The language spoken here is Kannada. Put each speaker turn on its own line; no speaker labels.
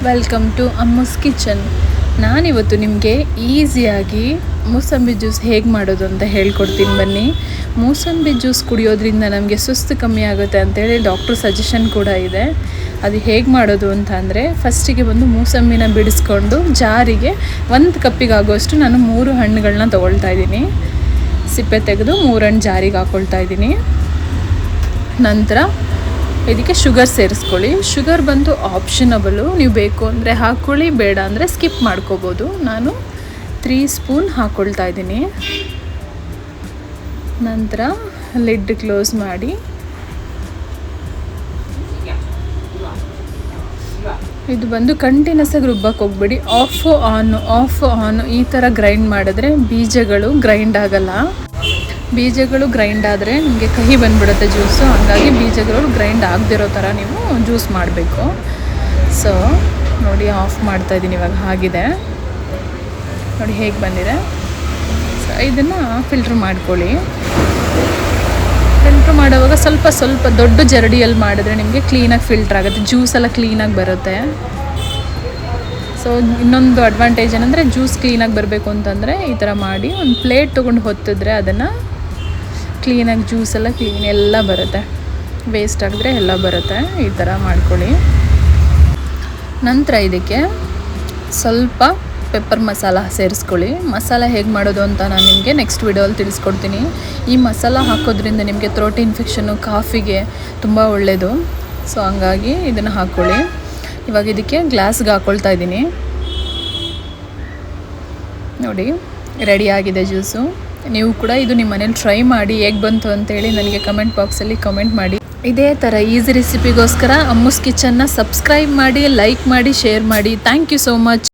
Welcome to ಅಮ್ಮುಸ್ kitchen. ನಾನಿವತ್ತು ನಿಮಗೆ ಈಸಿಯಾಗಿ ಮೂಸಂಬಿ ಜ್ಯೂಸ್ ಹೇಗೆ ಮಾಡೋದು ಅಂತ ಹೇಳ್ಕೊಡ್ತೀನಿ ಬನ್ನಿ. ಮೂಸಂಬಿ ಜ್ಯೂಸ್ ಕುಡಿಯೋದ್ರಿಂದ ನಮಗೆ ಸುಸ್ತು ಕಮ್ಮಿ ಆಗುತ್ತೆ ಅಂತೇಳಿ ಡಾಕ್ಟ್ರ್ ಸಜೆಷನ್ ಕೂಡ ಇದೆ. ಅದು ಹೇಗೆ ಮಾಡೋದು ಅಂತ ಅಂದರೆ, ಫಸ್ಟಿಗೆ ಬಂದು ಮೂಸಂಬಿನ ಬಿಡಿಸ್ಕೊಂಡು ಜಾರಿಗೆ 1 ಕಪ್ಪಿಗೆ ಆಗೋಷ್ಟು ನಾನು 3 ಹಣ್ಣುಗಳನ್ನ ತೊಗೊಳ್ತಾ ಇದ್ದೀನಿ. ಸಿಪ್ಪೆ ತೆಗೆದು 3 ಹಣ್ಣು ಜಾರಿಗೆ ಹಾಕ್ಕೊಳ್ತಾ ಇದ್ದೀನಿ. ನಂತರ ಇದಕ್ಕೆ ಶುಗರ್ ಸೇರಿಸ್ಕೊಳ್ಳಿ. ಶುಗರ್ ಬಂದು ಆಪ್ಷನಬಲು, ನೀವು ಬೇಕು ಅಂದರೆ ಹಾಕ್ಕೊಳ್ಳಿ, ಬೇಡ ಅಂದರೆ ಸ್ಕಿಪ್ ಮಾಡ್ಕೋಬೋದು. ನಾನು 3 ಸ್ಪೂನ್ ಹಾಕ್ಕೊಳ್ತಾ ಇದ್ದೀನಿ. ನಂತರ ಲಿಡ್ ಕ್ಲೋಸ್ ಮಾಡಿ ಇದು ಬಂದು ಕಂಟಿನ್ಯೂಸ್ ಆಗಿ ರುಬ್ಬಕ್ಕೆ ಹೋಗ್ಬೇಡಿ. ಆಫ್ ಆನ್ ಈ ಥರ ಗ್ರೈಂಡ್ ಮಾಡಿದ್ರೆ ಬೀಜಗಳು ಗ್ರೈಂಡ್ ಆಗಲ್ಲ. ಬೀಜಗಳು ಗ್ರೈಂಡ್ ಆದರೆ ನಿಮಗೆ ಕಹಿ ಬಂದುಬಿಡುತ್ತೆ ಜ್ಯೂಸು. ಹಾಗಾಗಿ ಬೀಜಗಳು ಗ್ರೈಂಡ್ ಆಗದಿರೋ ಥರ ನೀವು ಜ್ಯೂಸ್ ಮಾಡಬೇಕು. ಸೊ ನೋಡಿ, ಆಫ್ ಮಾಡ್ತಾಯಿದ್ದೀನಿ ಇವಾಗ. ಆಗಿದೆ ನೋಡಿ ಹೇಗೆ ಬಂದಿದೆ. ಸೊ ಇದನ್ನು ಫಿಲ್ಟ್ರ್ ಮಾಡ್ಕೊಳ್ಳಿ. ಫಿಲ್ಟ್ರ್ ಮಾಡುವಾಗ ಸ್ವಲ್ಪ ದೊಡ್ಡ ಜರಡಿಯಲ್ಲಿ ಮಾಡಿದ್ರೆ ನಿಮಗೆ ಕ್ಲೀನಾಗಿ ಫಿಲ್ಟ್ರ್ ಆಗುತ್ತೆ, ಜ್ಯೂಸ್ ಎಲ್ಲ ಕ್ಲೀನಾಗಿ ಬರುತ್ತೆ. ಸೊ ಇನ್ನೊಂದು ಅಡ್ವಾಂಟೇಜ್ ಏನಂದರೆ, ಜ್ಯೂಸ್ ಕ್ಲೀನಾಗಿ ಬರಬೇಕು ಅಂತಂದರೆ ಈ ಥರ ಮಾಡಿ ಒಂದು ಪ್ಲೇಟ್ ತೊಗೊಂಡು ಹೊತ್ತಿದ್ರೆ ಅದನ್ನು ಕ್ಲೀನಾಗಿ ಜ್ಯೂಸ್ ಎಲ್ಲ ಬರುತ್ತೆ, ವೇಸ್ಟ್ ಆಗಿದ್ರೆ ಎಲ್ಲ ಬರುತ್ತೆ. ಈ ಥರ ಮಾಡ್ಕೊಳ್ಳಿ. ನಂತರ ಇದಕ್ಕೆ ಸ್ವಲ್ಪ ಪೆಪ್ಪರ್ ಮಸಾಲ ಸೇರಿಸ್ಕೊಳ್ಳಿ. ಮಸಾಲ ಹೇಗೆ ಮಾಡೋದು ಅಂತ ನಾನು ನಿಮಗೆ ನೆಕ್ಸ್ಟ್ ವಿಡಿಯೋಲ್ಲಿ ತಿಳಿಸ್ಕೊಡ್ತೀನಿ. ಈ ಮಸಾಲ ಹಾಕೋದ್ರಿಂದ ನಿಮಗೆ ಥ್ರೋಟ್ ಇನ್ಫೆಕ್ಷನ್ನು, ಕಾಫಿಗೆ ತುಂಬ ಒಳ್ಳೆಯದು. ಸೊ ಹಂಗಾಗಿ ಇದನ್ನು ಹಾಕ್ಕೊಳ್ಳಿ. ಇವಾಗ ಇದಕ್ಕೆ ಗ್ಲಾಸ್ಗೆ ಹಾಕ್ಕೊಳ್ತಾ ಇದ್ದೀನಿ. ನೋಡಿ ರೆಡಿ ಆಗಿದೆ ಜ್ಯೂಸು. ನೀವು ಕೂಡ ಇದು ನಿಮ್ಮ ಮನೇಲಿ ಟ್ರೈ ಮಾಡಿ ಹೇಗೆ ಬಂತು ಅಂತೇಳಿ ನನಗೆ ಕಮೆಂಟ್ ಬಾಕ್ಸಲ್ಲಿ ಕಮೆಂಟ್ ಮಾಡಿ. ಇದೇ ಥರ ಈಸಿ ರೆಸಿಪಿಗೋಸ್ಕರ ಅಮ್ಮುಸ್ ಕಿಚನ್ನ ಸಬ್ಸ್ಕ್ರೈಬ್ ಮಾಡಿ, ಲೈಕ್ ಮಾಡಿ, ಶೇರ್ ಮಾಡಿ. Thank you so much.